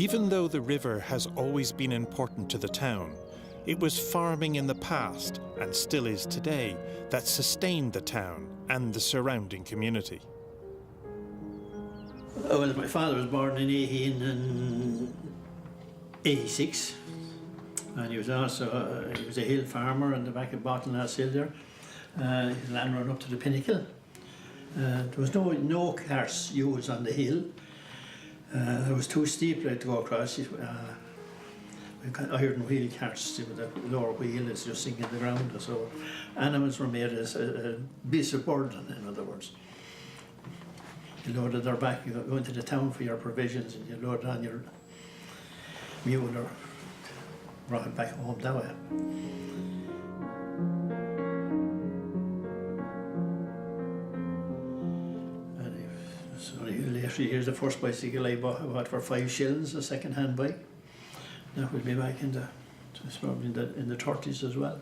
Even though the river has always been important to the town, it was farming in the past, and still is today, that sustained the town and the surrounding community. Well, my father was born in 1886, and he was also he was a hill farmer on the back of Baltinglass Hill there. His land ran up to the pinnacle. There was no carts used on the hill. It was too steep to go across. We've got iron wheel carts with the lower wheel is just sinking the ground. So animals were made as a beast of burden, in other words. You loaded their back, you go into the town for your provisions, and you load on your mule or brought it back home that way. So later years, the first bicycle I bought for 5 shillings, a second-hand bike. That would be back in the, it's probably in the 30s as well.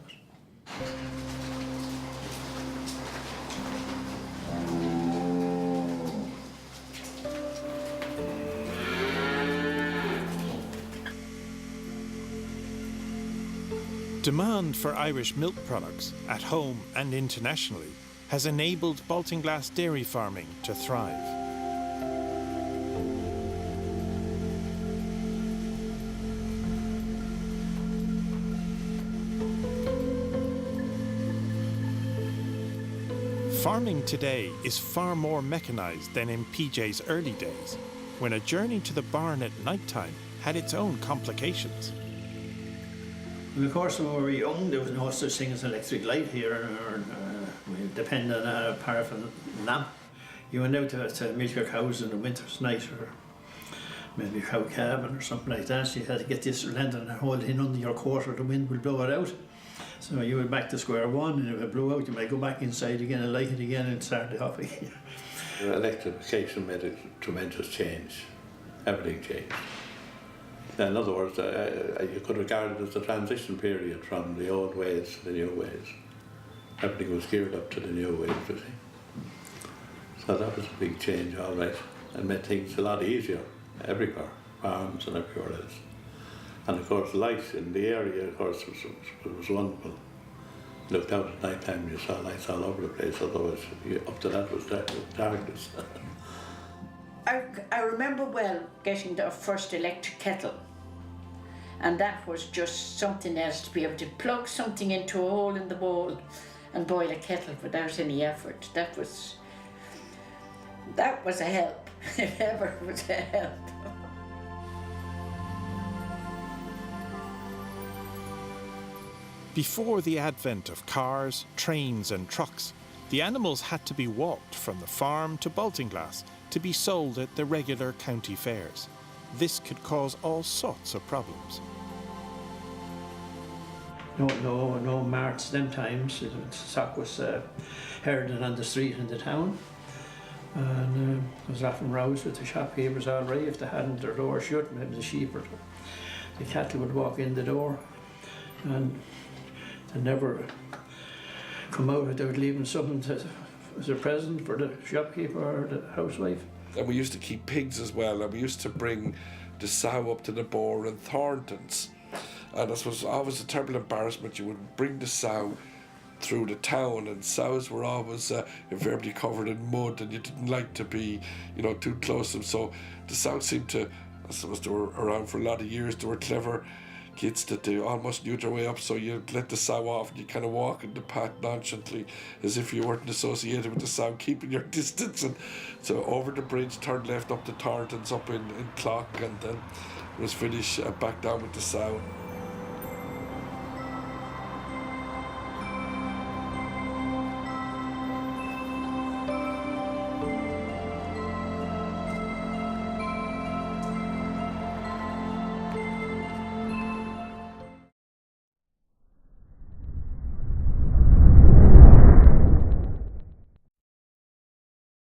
Demand for Irish milk products, at home and internationally, has enabled Baltinglass dairy farming to thrive. Farming today is far more mechanised than in PJ's early days, when a journey to the barn at night time had its own complications. And of course, when we were young, there was no such thing as electric light here, or we depended on a paraffin lamp. You went out to milk your cows in the winter's night, or maybe a cow cabin or something like that. So you had to get this lantern and hold it in under your coat, or the wind would blow it out. So you went back to square one, and if it blew out, you might go back inside again and light it again and start it off again. Electrification made a tremendous change. Everything changed. In other words, you could regard it as a transition period from the old ways to the new ways. Everything was geared up to the new ways, you see. So that was a big change, all right, and made things a lot easier everywhere, farms and everywhere else. And of course, light in the area, of course, was wonderful. Looked out at night time, you saw lights all over the place, otherwise, up to that was darkness. I remember well getting the first electric kettle, and that was just something else, to be able to plug something into a hole in the wall and boil a kettle without any effort. That was a help, if ever it was a help. Before the advent of cars, trains and trucks, the animals had to be walked from the farm to Baltinglass to be sold at the regular county fairs. This could cause all sorts of problems. No marts them times. Stock was herded on the street in the town. And there was often rows with the shopkeepers already. If they hadn't their door shut, maybe the sheep or the cattle would walk in the door. And they never come out without leaving something as a present for the shopkeeper or the housewife. And we used to keep pigs as well, and we used to bring the sow up to the boar in Thornton's. And this was always a terrible embarrassment. You would bring the sow through the town, and sows were always invariably covered in mud, and you didn't like to be, too close to them. So the sow seemed to, I suppose they were around for a lot of years. They were clever kids that they almost knew their way up, so you let the sow off and you kind of walk in the path nonchalantly as if you weren't associated with the sow, keeping your distance. And so over the bridge, turn left up to Thornton's up in Clock, and then it was finished back down with the sow.